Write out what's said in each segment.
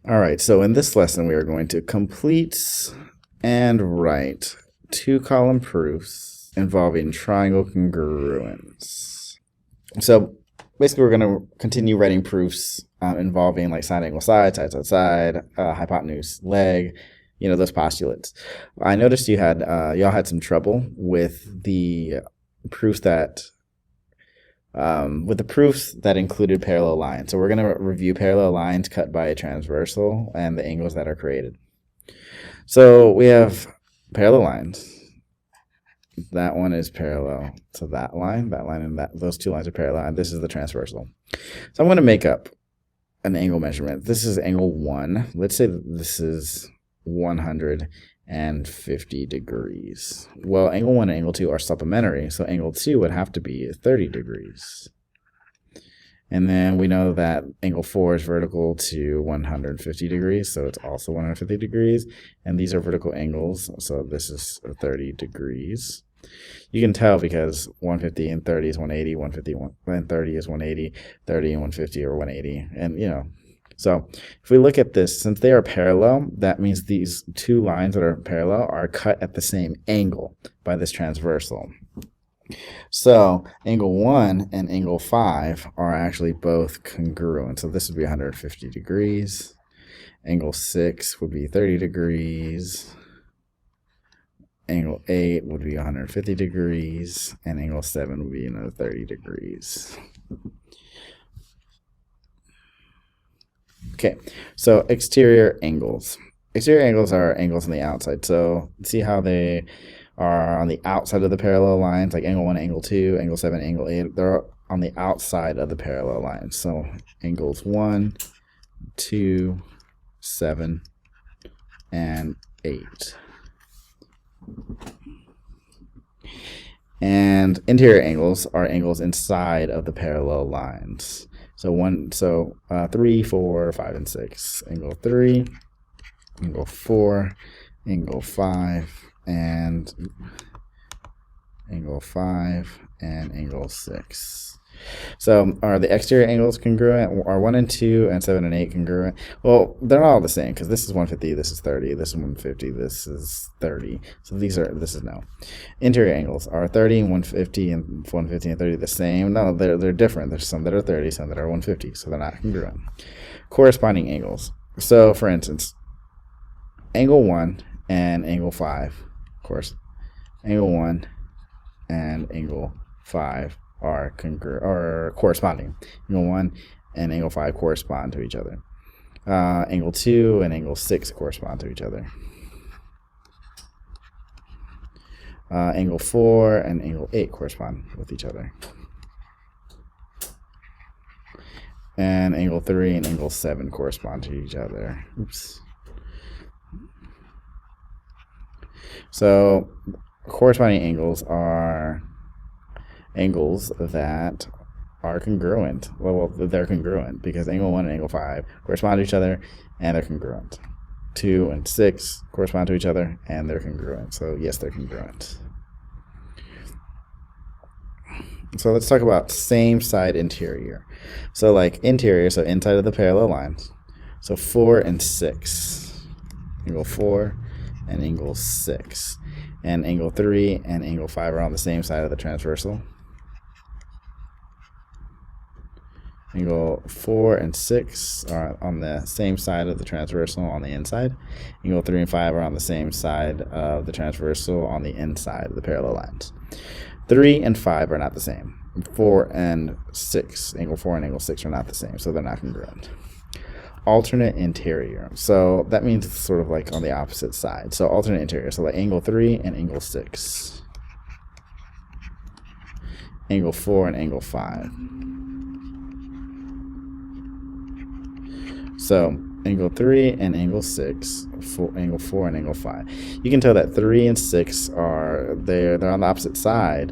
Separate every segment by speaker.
Speaker 1: All right, so in this lesson, we are going to complete and write two-column proofs involving triangle congruence. So basically, we're going to continue writing proofs involving like side angle side, side side side, hypotenuse leg, those postulates. I noticed y'all had some trouble with the proofs that included parallel lines. So we're going to review parallel lines cut by a transversal and the angles that are created. So we have parallel lines. That one is parallel to that line, and those two lines are parallel, and this is the transversal. So I'm going to make up an angle measurement. This is angle 1. Let's say that this is 150 degrees. Well, angle 1 and angle 2 are supplementary, so angle 2 would have to be 30 degrees. And then we know that angle 4 is vertical to 150 degrees, so it's also 150 degrees. And these are vertical angles, so this is 30 degrees. You can tell because 150 and 30 is 180, 150 and 30 is 180, 30 and 150 are 180, and So if we look at this, since they are parallel, that means these two lines that are parallel are cut at the same angle by this transversal. So angle 1 and angle 5 are actually both congruent. So this would be 150 degrees. Angle 6 would be 30 degrees. Angle 8 would be 150 degrees. And angle 7 would be another 30 degrees. Okay, so exterior angles. Exterior angles are angles on the outside. So see how they are on the outside of the parallel lines, like angle 1, angle 2, angle 7, angle 8. They're on the outside of the parallel lines. So angles 1, 2, 7, and 8. And interior angles are angles inside of the parallel lines. So 3, 4, 5, and 6. Angle 3, angle 4, angle 5, and angle 5, and angle 6. So are the exterior angles congruent? Are 1 and 2 and 7 and 8 congruent? Well, they're all the same because this is 150, this is 30, this is 150, this is 30. So this is no. Interior angles are 30 and 150 and 150 and 30 the same? No, they're different. There's some that are 30, some that are 150, so they're not congruent. Corresponding angles. So for instance, angle 1 and angle 5, of course, angle 1 and angle 5 are corresponding. Angle 1 and angle 5 correspond to each other. Angle 2 and angle 6 correspond to each other. Angle 4 and angle 8 correspond with each other. And angle 3 and angle 7 correspond to each other. Oops. So corresponding angles are angles that are congruent. Well, they're congruent because angle 1 and angle 5 correspond to each other and they're congruent. 2 and 6 correspond to each other and they're congruent. So yes, they're congruent. So let's talk about same side interior. So like interior, so inside of the parallel lines. So 4 and 6. Angle 4 and angle 6. And angle 3 and angle 5 are on the same side of the transversal. Angle 4 and 6 are on the same side of the transversal on the inside. Angle 3 and 5 are on the same side of the transversal on the inside of the parallel lines. 3 and 5 are not the same. 4 and 6, angle 4 and angle 6 are not the same, so they're not congruent. Alternate interior. So that means it's sort of like on the opposite side. So alternate interior. So like angle 3 and angle 6. Angle 4 and angle 5. So angle 3 and angle 6, angle 4 and angle 5. You can tell that 3 and 6 are they're on the opposite side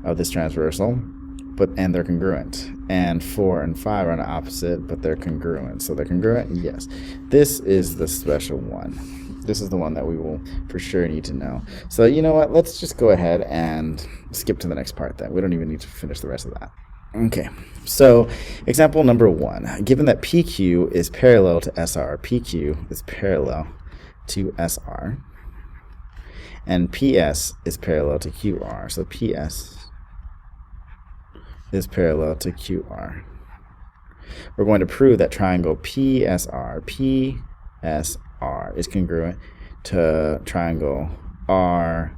Speaker 1: of this transversal, and they're congruent. And 4 and 5 are on the opposite, but they're congruent. So they're congruent? Yes. This is the special one. This is the one that we will for sure need to know. So you know what? Let's just go ahead and skip to the next part then. We don't even need to finish the rest of that. Okay, so example number 1. Given that PQ is parallel to SR, PQ is parallel to SR, and PS is parallel to QR. So PS is parallel to QR. We're going to prove that triangle PSR is congruent to triangle RQP.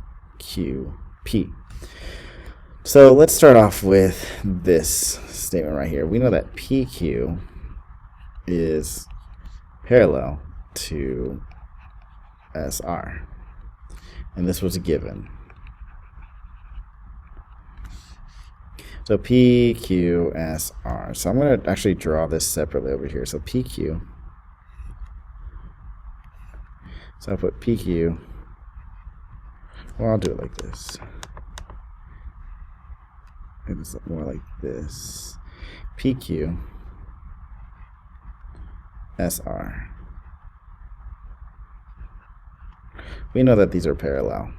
Speaker 1: So let's start off with this statement right here. We know that PQ is parallel to SR, and this was a given. So PQSR. So I'm going to actually draw this separately over here. So PQ. So I'll put PQ. Well, I'll do it like this. It's more like this. PQ SR. We know that these are parallel,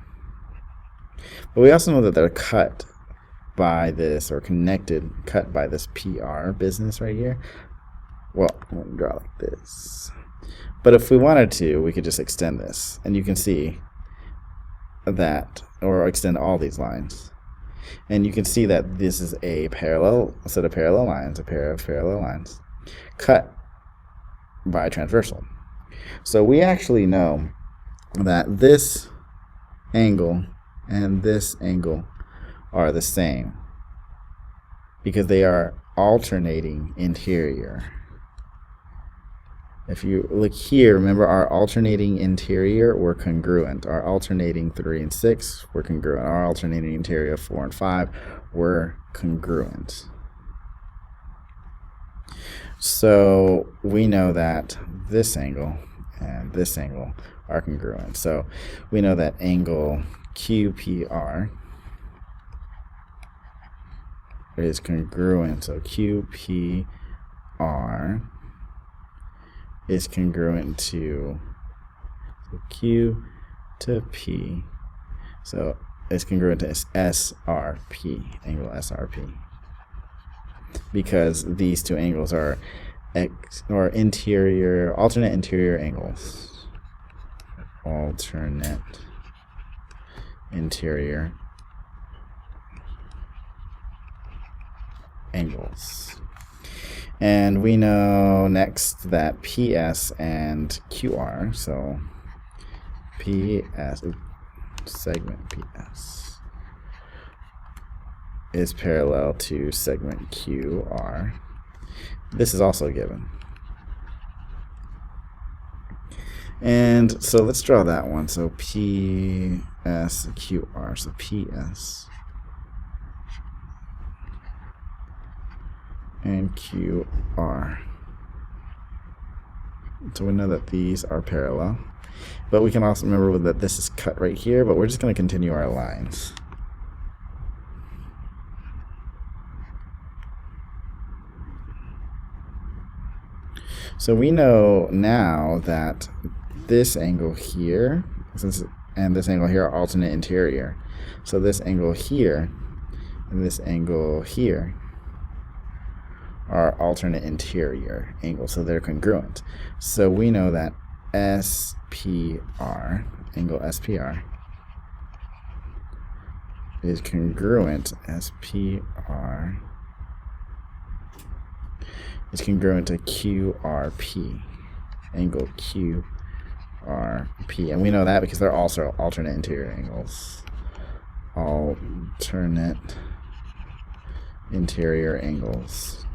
Speaker 1: but we also know that they're cut by this, or cut by this PR business right here. Well, I'm going to draw like this. But if we wanted to, we could just extend this, and you can see that, or extend all these lines. And you can see that this is a set of parallel lines, a pair of parallel lines, cut by transversal. So we actually know that this angle and this angle are the same because they are alternating interior. If you look here, remember our alternating interior were congruent. Our alternating 3 and 6 were congruent. Our alternating interior 4 and 5 were congruent. So we know that this angle and this angle are congruent. So we know that angle QPR is congruent. So QPR is congruent to Q to P. So it's congruent to SRP, angle SRP. Because these two angles are alternate interior angles. Alternate interior angles. And we know next that PS and QR, so PS, segment PS, is parallel to segment QR. This is also given. And so let's draw that one. So PS, QR, so PS and QR. So we know that these are parallel, but we can also remember that this is cut right here, but we're just going to continue our lines. So we know now that this angle here and this angle here are alternate interior. So this angle here and this angle here are alternate interior angles, so they're congruent. So we know that SPR, angle SPR, is congruent. SPR is congruent to QRP, angle QRP. And we know that because they're also alternate interior angles. Alternate interior angles.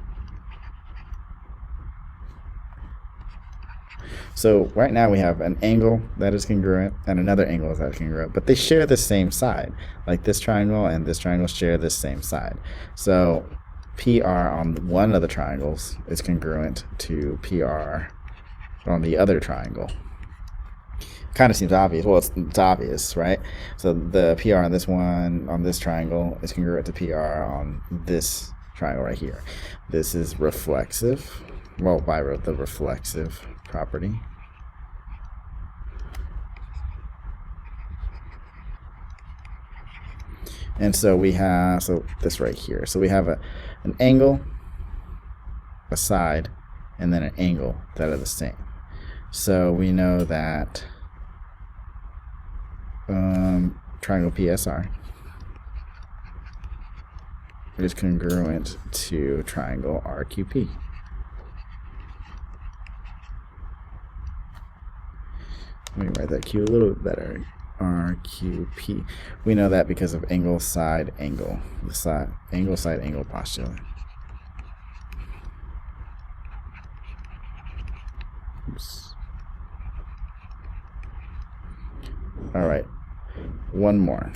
Speaker 1: So right now we have an angle that is congruent and another angle that is congruent, but they share the same side. Like this triangle and this triangle share the same side. So PR on one of the triangles is congruent to PR on the other triangle. Kind of seems obvious. Well, it's obvious, right? So the PR on this one, on this triangle, is congruent to PR on this triangle right here. This is reflexive. Well, by the reflexive property. And so we have, so this right here. So we have an angle, a side, and then an angle that are the same. So we know that triangle PSR is congruent to triangle RQP. Let me write that Q a little bit better. RQP. We know that because of angle, side, angle. The side, angle postulate. Oops. All right. One more.